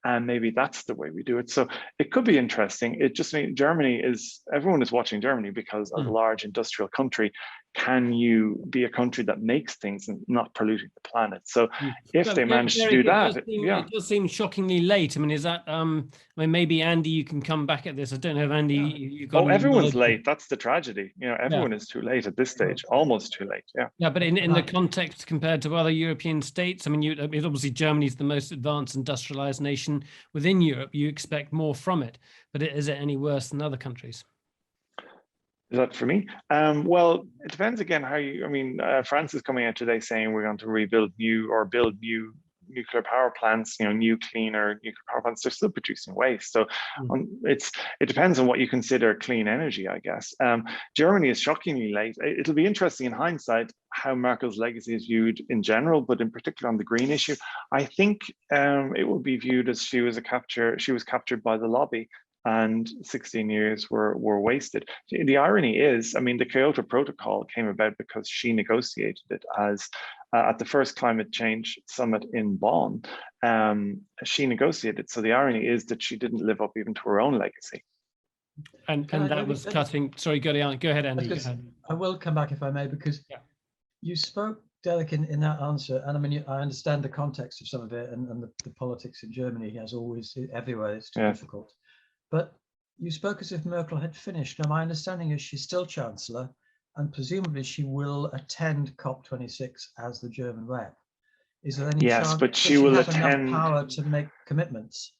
and maybe that's the way we do it. So it could be interesting. It just means everyone is watching Germany, because as a large industrial country, can you be a country that makes things and not polluting the planet? So if they manage to do that, it does seem shockingly late. I mean, is that, I mean, maybe Andy, you can come back at this. I don't know if Andy, you got everyone's late. That's the tragedy. Everyone is too late at this stage, almost too late. Yeah, but in the context compared to other European states, I mean, obviously Germany's the most advanced industrialized nation within Europe. You expect more from it, but is it any worse than other countries? Is that for me? Well, it depends again how you, I mean, France is coming out today saying we're going to build new nuclear power plants, new cleaner nuclear power plants. They're still producing waste. So it depends on what you consider clean energy, I guess. Germany is shockingly late. It'll be interesting in hindsight how Merkel's legacy is viewed in general, but in particular on the green issue. I think it will be viewed as she was captured by the lobby, and 16 years were wasted. The irony is, I mean, the Kyoto Protocol came about because she negotiated it as at the first climate change summit in Bonn. She negotiated. So the irony is that she didn't live up even to her own legacy. And that was cutting. Sorry, go ahead, Andy. I will come back if I may, because you spoke, Derek, in that answer, and I mean, I understand the context of some of it, and the politics in Germany, as always, everywhere, it's too difficult. But you spoke as if Merkel had finished. Now, my understanding is she's still Chancellor, and presumably she will attend COP26 as the German rep. Is there any chance but she will have enough power to make commitments?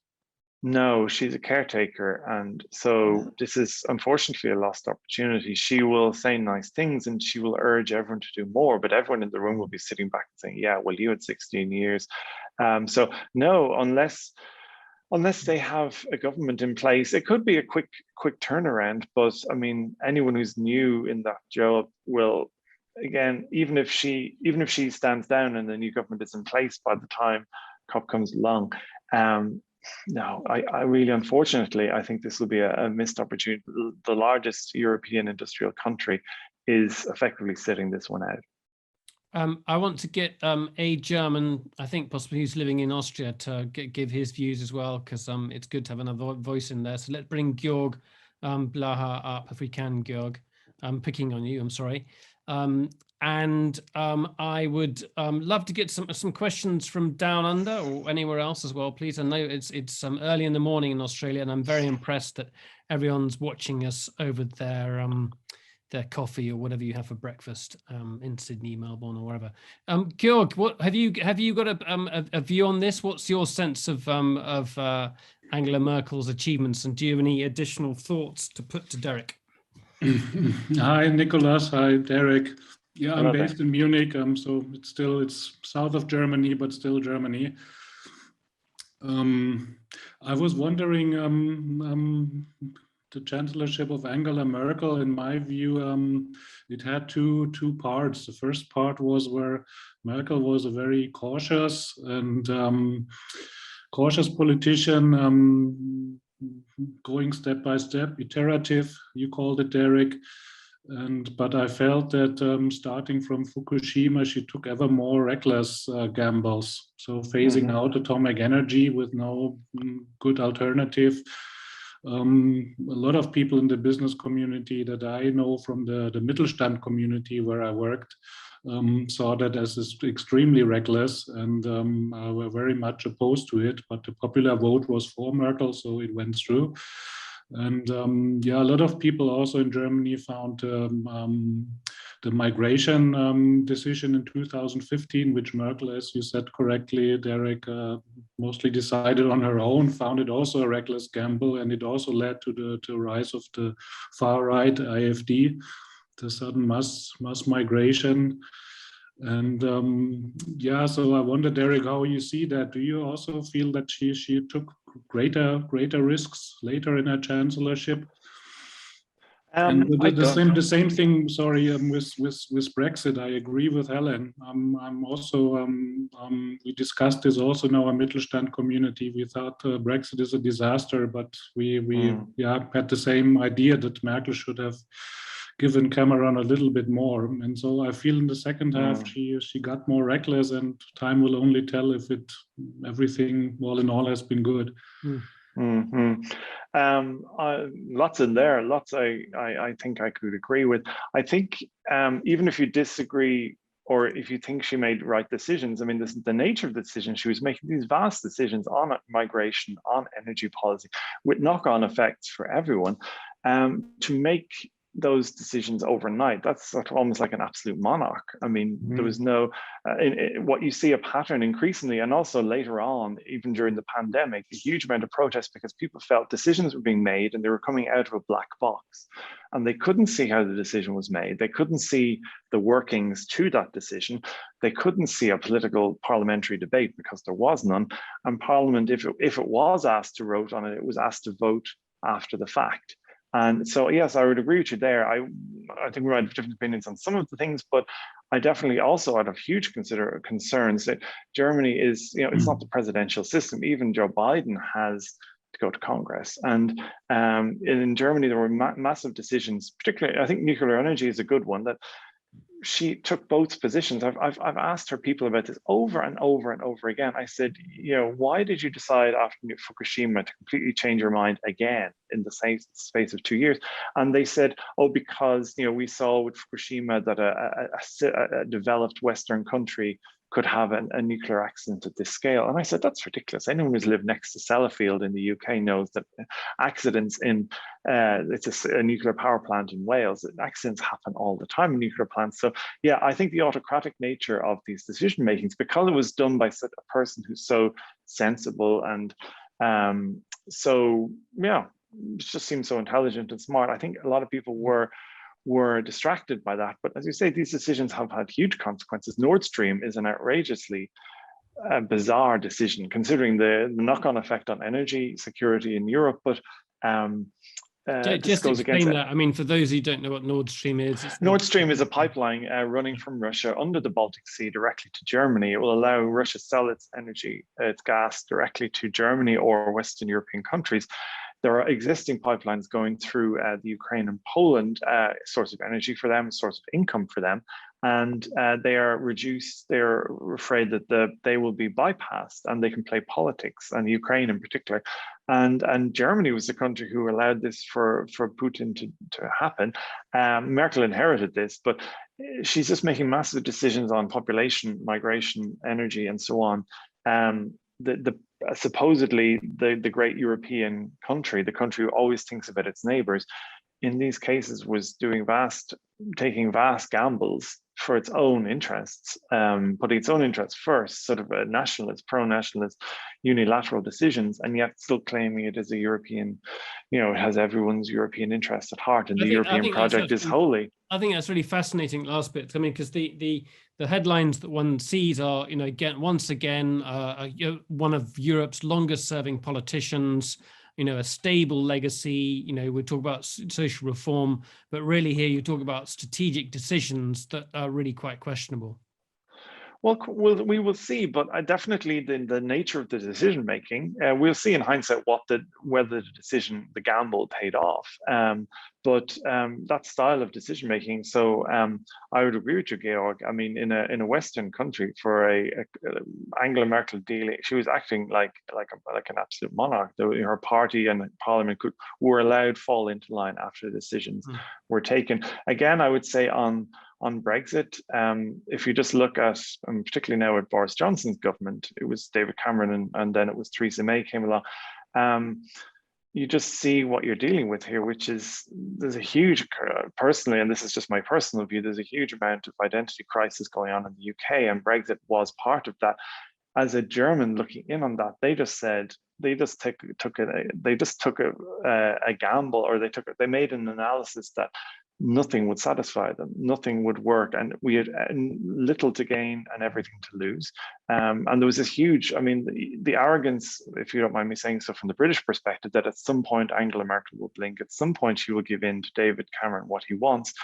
No, she's a caretaker, and so this is unfortunately a lost opportunity. She will say nice things and she will urge everyone to do more, but everyone in the room will be sitting back and saying, yeah, well, you had 16 years. So no, unless they have a government in place, it could be a quick turnaround. But I mean, anyone who's new in that job will, again, even if she stands down and the new government is in place by the time COP comes along, no, I really, unfortunately, I think this will be a missed opportunity. The largest European industrial country is effectively sitting this one out. I want to get a German, I think possibly who's living in Austria, to give his views as well, because it's good to have another voice in there. So let's bring Georg Blaha up if we can, Georg. I'm picking on you, I'm sorry. And I would love to get some questions from down under or anywhere else as well, please. I know it's early in the morning in Australia, and I'm very impressed that everyone's watching us over their coffee or whatever you have for breakfast in Sydney, Melbourne, or wherever. Georg, what have you got a view on this? What's your sense of Angela Merkel's achievements, and do you have any additional thoughts to put to Derek? Hi, Nicholas. Hi, Derek. Yeah, I'm based in Munich, so it's south of Germany, but still Germany. I was wondering, the chancellorship of Angela Merkel, in my view, it had two parts. The first part was where Merkel was a very cautious politician, going step by step, iterative, you called it, Derek. But I felt that starting from Fukushima, she took ever more reckless gambles. So phasing out atomic energy with no good alternative. A lot of people in the business community that I know from the Mittelstand community where I worked saw that as extremely reckless, and were very much opposed to it. But the popular vote was for Merkel, so it went through. And a lot of people also in Germany found the migration decision in 2015, which Merkel, as you said correctly, Derek, mostly decided on her own, found it also a reckless gamble, and it also led to the rise of the far-right AfD, the sudden mass migration. And so I wonder, Derek, how you see that. Do you also feel that she took greater risks later in her chancellorship? And the same thing. Sorry, with Brexit, I agree with Helen. I'm also we discussed this also in our Mittelstand community. We thought Brexit is a disaster, but we had the same idea that Merkel should have given Cameron a little bit more. And so I feel in the second half, she got more reckless, and time will only tell if everything all in all has been good. Lots in there, lots I think I could agree with. I think even if you disagree, or if you think she made right decisions, I mean, this is the nature of the decision. She was making these vast decisions on migration, on energy policy, with knock-on effects for everyone. To make those decisions overnight, that's sort of almost like an absolute monarch. I mean, there was no, what you see a pattern increasingly, and also later on, even during the pandemic, a huge amount of protest because people felt decisions were being made and they were coming out of a black box, and they couldn't see how the decision was made. They couldn't see the workings to that decision. They couldn't see a political parliamentary debate because there was none. And Parliament, if it was asked to vote on it, it was asked to vote after the fact. And so, yes, I would agree with you there. I think we might have different opinions on some of the things, but I definitely also had huge concerns that Germany is, it's not the presidential system. Even Joe Biden has to go to Congress. And in Germany, there were massive decisions, particularly, I think nuclear energy is a good one, that she took both positions. I've asked her people about this over and over and over again. I said, why did you decide after Fukushima to completely change your mind again in the same space of 2 years? And they said, oh, because we saw with Fukushima that a developed Western country could have a nuclear accident at this scale. And I said, that's ridiculous. Anyone who's lived next to Sellafield in the UK knows that accidents in, it's a nuclear power plant in Wales, accidents happen all the time in nuclear plants. So yeah, I think the autocratic nature of these decision makings, because it was done by a person who's so sensible and it just seems so intelligent and smart. I think a lot of people were distracted by that. But as you say, these decisions have had huge consequences. Nord Stream is an outrageously bizarre decision, considering the knock-on effect on energy security in Europe. But just explain that. I mean, for those who don't know what Nord Stream is. Nord Stream is a pipeline running from Russia under the Baltic Sea directly to Germany. It will allow Russia to sell its energy, its gas directly to Germany or Western European countries. There are existing pipelines going through the Ukraine and Poland, source of energy for them, source of income for them, and they are reduced. They're afraid that they will be bypassed and they can play politics, and Ukraine in particular. And Germany was the country who allowed this for Putin to happen. Merkel inherited this, but she's just making massive decisions on population, migration, energy, and so on. Supposedly the great European country, the country who always thinks about its neighbors, in these cases was taking vast gambles for its own interests, putting its own interests first, sort of a nationalist, pro-nationalist, unilateral decisions, and yet still claiming it is a European, it has everyone's European interest at heart, and the European project is holy. I think that's really fascinating, last bit. I mean, because the headlines that one sees are, once again, one of Europe's longest serving politicians, a stable legacy. We talk about social reform, but really here you talk about strategic decisions that are really quite questionable. Well, we will see, but definitely the nature of the decision making, we'll see in hindsight whether the gamble paid off. But that style of decision making. So I would agree with you, Georg. I mean, in a Western country, for Angela Merkel dealing, she was acting like an absolute monarch. Though her party and Parliament were allowed fall into line after the decisions were taken. Again, I would say on Brexit, if you just look at, particularly now with Boris Johnson's government, it was David Cameron and then it was Theresa May came along. You just see what you're dealing with here, which is there's a huge, personally, and this is just my personal view, there's a huge amount of identity crisis going on in the UK, and Brexit was part of that. As a German looking in on that, they just took a gamble, or they made an analysis that nothing would satisfy them, nothing would work, and we had little to gain and everything to lose. And there was this huge, the arrogance, if you don't mind me saying so, from the British perspective, that at some point Angela Merkel will blink, at some point she will give in to David Cameron what he wants.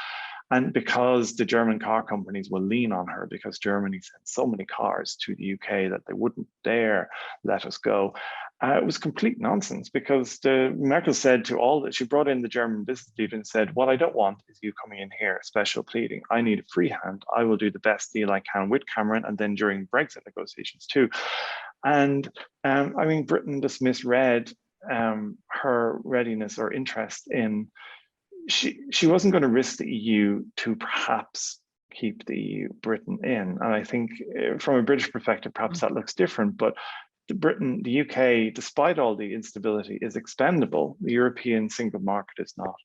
And because the German car companies will lean on her, because Germany sent so many cars to the UK that they wouldn't dare let us go. It was complete nonsense, because Merkel said to all that, she brought in the German business leader and said, what I don't want is you coming in here, special pleading. I need a free hand. I will do the best deal I can with Cameron, and then during Brexit negotiations too. And I mean, Britain just misread her readiness or interest in, she wasn't going to risk the EU to perhaps keep the EU, Britain in. And I think from a British perspective, perhaps that looks different, but the UK, despite all the instability, is expendable. The European single market is not.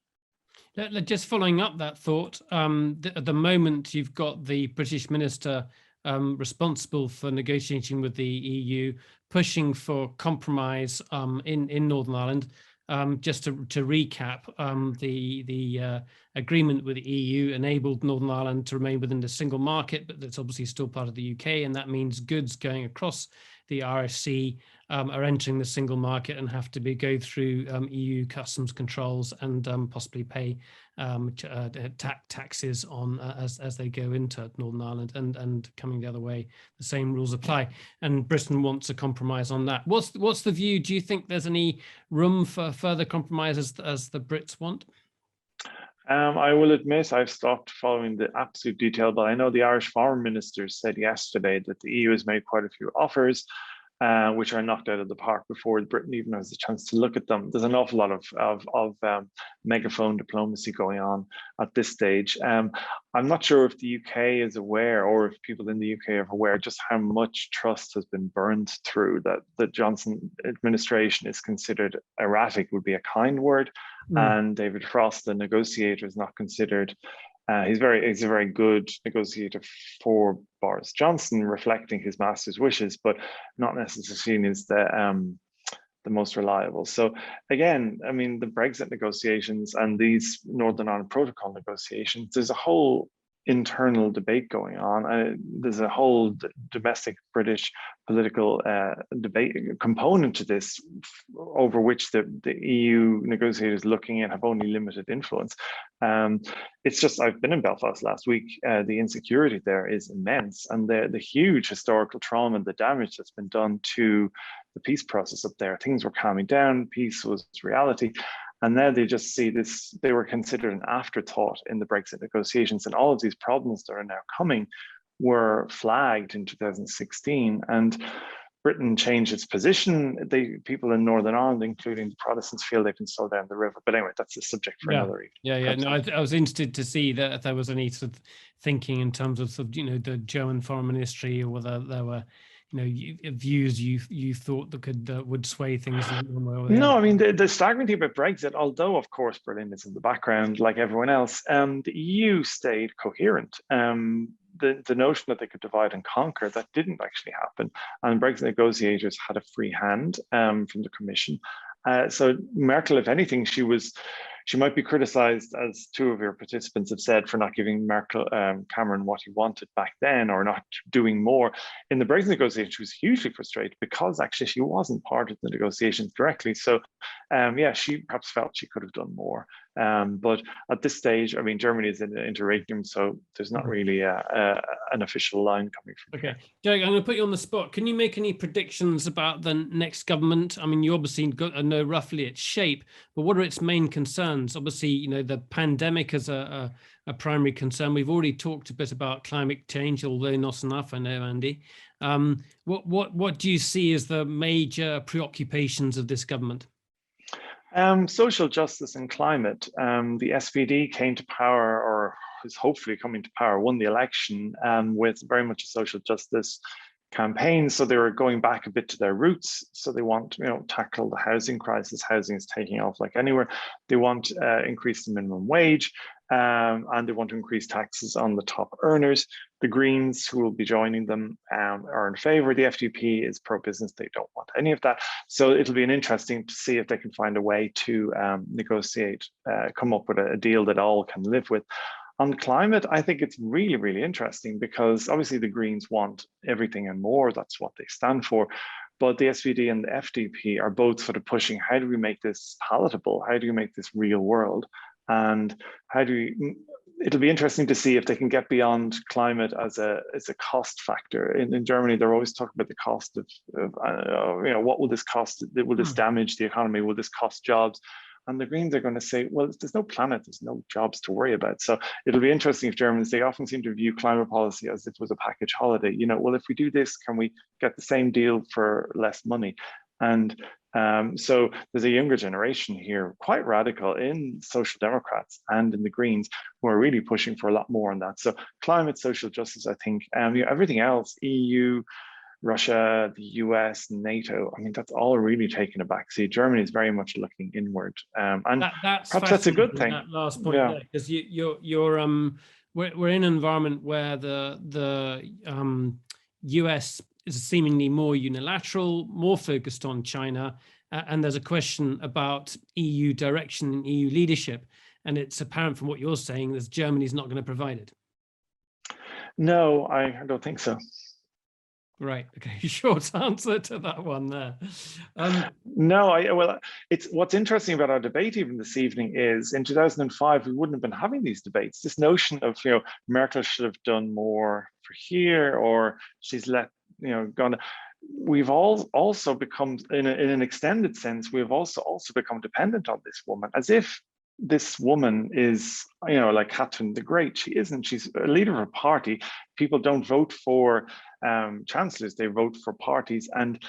Just following up that thought, at the moment you've got the British minister responsible for negotiating with the EU, pushing for compromise in Northern Ireland. Just to recap, the agreement with the EU enabled Northern Ireland to remain within the single market, but that's obviously still part of the UK, and that means goods going across the RFC are entering the single market and have to go through EU customs controls and possibly pay taxes on as they go into Northern Ireland, and coming the other way, the same rules apply. And Britain wants a compromise on that. What's the view? Do you think there's any room for further compromise as the Brits want? I will admit I've stopped following the absolute detail, but I know the Irish Foreign Minister said yesterday that the EU has made quite a few offers, which are knocked out of the park before Britain even has a chance to look at them. There's an awful lot of megaphone diplomacy going on at this stage. I'm not sure if the UK is aware, or if people in the UK are aware, just how much trust has been burned through. That the Johnson administration is considered erratic would be a kind word, and David Frost, the negotiator, is not considered. He's a very good negotiator for Boris Johnson, reflecting his master's wishes, but not necessarily seen as the most reliable. So again, I mean, the Brexit negotiations and these Northern Ireland Protocol negotiations, there's a whole internal debate going on. There's a whole domestic British political debate component to this, over which the EU negotiators looking in have only limited influence. It's just, I've been in Belfast last week. The insecurity there is immense, and the huge historical trauma and the damage that's been done to the peace process up there. Things were calming down, peace was reality. And now they just see this, they were considered an afterthought in the Brexit negotiations, and all of these problems that are now coming were flagged in 2016. And Britain changed its position. People in Northern Ireland, including the Protestants, feel they can slow down the river. But anyway, that's a subject for another evening. Yeah. No, I was interested to see that if there was any sort of thinking in terms of the German foreign ministry, or whether there were views you thought that would sway things in one way or the other. No, I mean, the staggering thing about Brexit, although of course Berlin is in the background like everyone else, the EU stayed coherent. The notion that they could divide and conquer, that didn't actually happen. And Brexit negotiators had a free hand from the Commission. So Merkel, if anything, she might be criticized, as two of your participants have said, for not giving Cameron what he wanted back then, or not doing more. In the Brexit negotiations, she was hugely frustrated because actually she wasn't part of the negotiations directly. So she perhaps felt she could have done more. But at this stage, I mean, Germany is in an interregnum, so there's not really an official line coming from here. Derek, I'm going to put you on the spot. Can you make any predictions about the next government? I mean, you obviously know roughly its shape, but what are its main concerns? Obviously, the pandemic is a primary concern. We've already talked a bit about climate change, although not enough, I know, Andy. What do you see as the major preoccupations of this government? Social justice and climate. The SPD came to power, or is hopefully coming to power, won the election with very much a social justice campaign. So they were going back a bit to their roots. So they want to tackle the housing crisis. Housing is taking off like anywhere. They want to increase the minimum wage, and they want to increase taxes on the top earners. The Greens, who will be joining them, are in favor. The FDP is pro-business. They don't want any of that. So it'll be interesting to see if they can find a way to negotiate, come up with a deal that all can live with. On climate, I think it's really, really interesting, because obviously the Greens want everything and more. That's what they stand for. But the SPD and the FDP are both sort of pushing, how do we make this palatable? How do you make this real world? And how do we, it'll be interesting to see if they can get beyond climate as a cost factor. In Germany, they're always talking about the cost of what will this cost? Will this damage the economy? Will this cost jobs? And the Greens are going to say, well, there's no planet, there's no jobs to worry about. So it'll be interesting if Germans, they often seem to view climate policy as if it was a package holiday. Well, if we do this, can we get the same deal for less money? And so there's a younger generation here, quite radical in Social Democrats and in the Greens, who are really pushing for a lot more on that. So climate, social justice, I think, everything else, EU, Russia, the US, NATO, I mean, that's all really taken a backseat. Germany is very much looking inward. And perhaps that's a good thing. That last point, yeah, because we're in an environment where the US is seemingly more unilateral, more focused on China, and there's a question about EU direction and EU leadership. And it's apparent from what you're saying that Germany's not going to provide it. No, I don't think so. Right. Okay. Short answer to that one there. No, it's what's interesting about our debate even this evening is in 2005 we wouldn't have been having these debates. This notion of Merkel should have done more for here, or she's gone. We've all also become, in an extended sense, we've also become dependent on this woman, as if this woman is, like Catherine the Great. She isn't. She's a leader of a party. People don't vote for chancellors, they vote for parties. And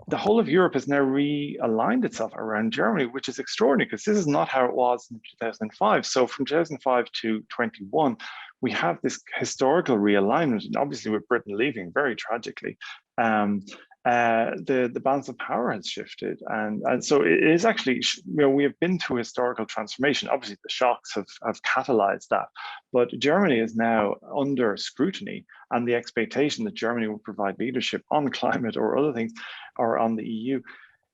the whole of Europe has now realigned itself around Germany, which is extraordinary because this is not how it was in 2005. So from 2005 to 21, we have this historical realignment, and obviously with Britain leaving very tragically, the balance of power has shifted, and so it is actually, we have been through historical transformation. Obviously the shocks have catalyzed that, but Germany is now under scrutiny, and the expectation that Germany will provide leadership on climate or other things, or on the EU,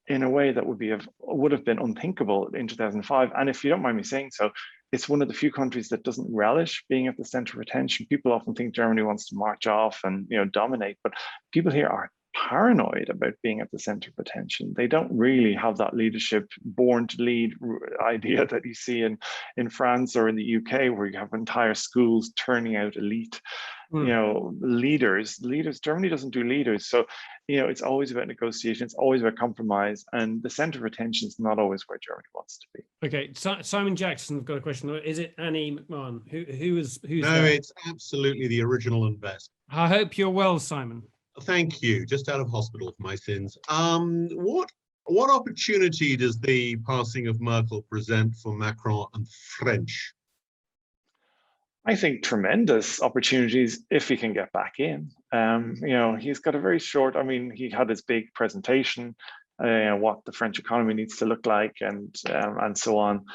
in a way that would have been unthinkable in 2005. And if you don't mind me saying so, it's one of the few countries that doesn't relish being at the center of attention. People often think Germany wants to march off and dominate, but people here are paranoid about being at the center of attention. They don't really have that leadership, born to lead idea that you see in France or in the UK, where you have entire schools turning out elite leaders. Germany doesn't do leaders. So it's always about negotiation, it's always about compromise, and the center of attention is not always where Germany wants to be. Okay, Simon Jackson, I've got a question. Is it Annie McMahon? Who's no there? It's absolutely the original and best. I hope you're well, Simon. Thank you. Just out of hospital for my sins. What opportunity does the passing of Merkel present for Macron and French? I think tremendous opportunities if he can get back in. He's got a very short, he had his big presentation, what the French economy needs to look like and so on,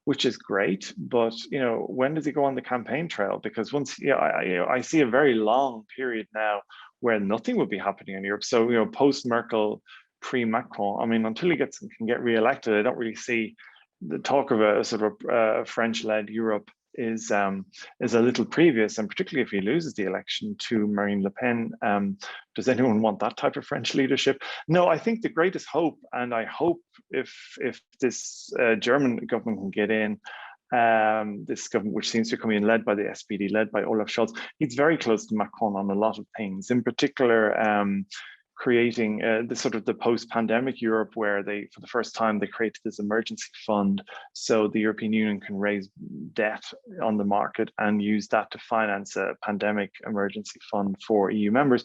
which is great. But, when does he go on the campaign trail? Because once, I see a very long period now where nothing will be happening in Europe. So, post-Merkel, pre-Macron, until he can get re-elected, I don't really see the talk of a sort of French-led Europe is a little previous, and particularly if he loses the election to Marine Le Pen. Does anyone want that type of French leadership? No, I think the greatest hope, and I hope if this German government can get in, this government, which seems to come in led by the SPD, led by Olaf Scholz, he's very close to Macron on a lot of things, in particular creating the post-pandemic Europe, where they, for the first time, they created this emergency fund, so the European Union can raise debt on the market and use that to finance a pandemic emergency fund for EU members.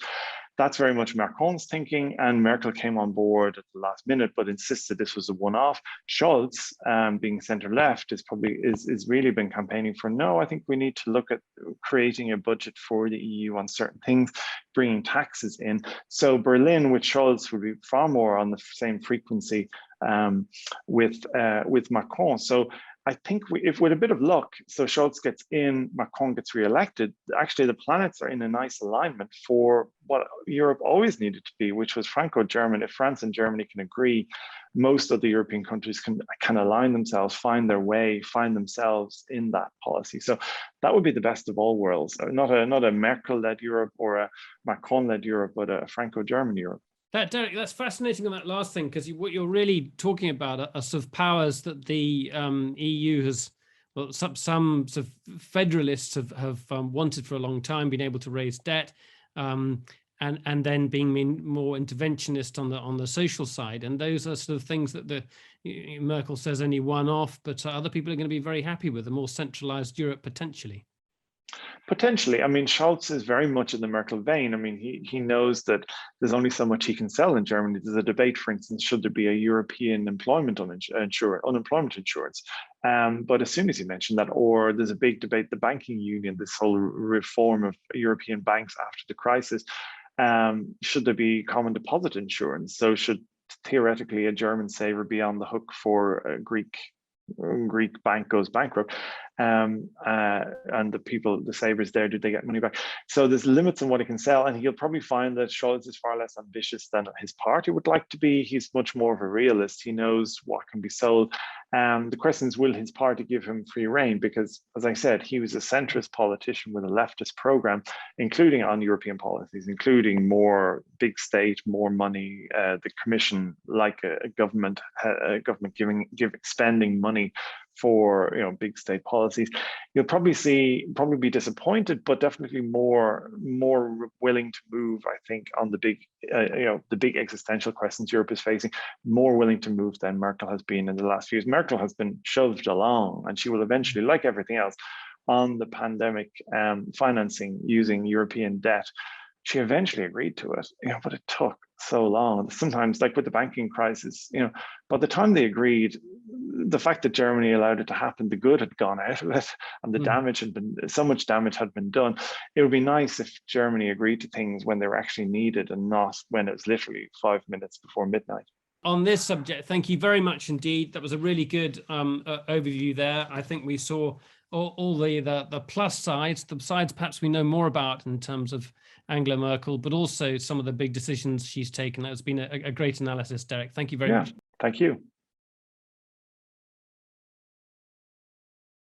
That's very much Macron's thinking, and Merkel came on board at the last minute, but insisted this was a one-off. Scholz, being centre-left, is really been campaigning for, no, I think we need to look at creating a budget for the EU on certain things, bringing taxes in. So Berlin with Scholz would be far more on the same frequency with Macron. So I think if with a bit of luck, so Scholz gets in, Macron gets re-elected, actually the planets are in a nice alignment for what Europe always needed to be, which was Franco-German. If France and Germany can agree, most of the European countries can align themselves, find their way, find themselves in that policy. So that would be the best of all worlds. Not a Merkel-led Europe or a Macron-led Europe, but a Franco-German Europe. Derek, that's fascinating on that last thing, because what you're really talking about are sort of powers that the EU has, well, some sort of federalists have wanted for a long time, been able to raise debt, and then being more interventionist on the social side. And those are sort of things that Merkel says only one off, but other people are going to be very happy with a more centralized Europe potentially. Potentially. I mean, Scholz is very much in the Merkel vein. I mean, he knows that there's only so much he can sell in Germany. There's a debate, for instance, should there be a European unemployment insurance? But as soon as he mentioned that, or there's a big debate, the banking union, this whole reform of European banks after the crisis, should there be common deposit insurance? So should theoretically a German saver be on the hook for a Greek bank goes bankrupt, and the savers there, do they get money back? So there's limits on what he can sell, and he'll probably find that Scholz is far less ambitious than his party would like to be. He's much more of a realist. He knows what can be sold. The question is, will his party give him free rein? Because, as I said, he was a centrist politician with a leftist program, including on European policies, including more big state, more money, the Commission, like a government spending money for big state policies. You'll probably be disappointed, but definitely more willing to move, I think, on the big existential questions Europe is facing, more willing to move than Merkel has been in the last few years. Merkel has been shoved along, and she will eventually, like everything else, on the pandemic financing using European debt. She eventually agreed to it, but it took so long. Sometimes, like with the banking crisis, by the time they agreed, the fact that Germany allowed it to happen, the good had gone out of it, and the damage had been, so much damage had been done. It would be nice if Germany agreed to things when they were actually needed and not when it was literally 5 minutes before midnight. On this subject, thank you very much indeed. That was a really good overview there. I think we saw all the plus sides, the sides perhaps we know more about in terms of Angela Merkel, but also some of the big decisions she's taken. That's been a great analysis, Derek. Thank you very much. Thank you.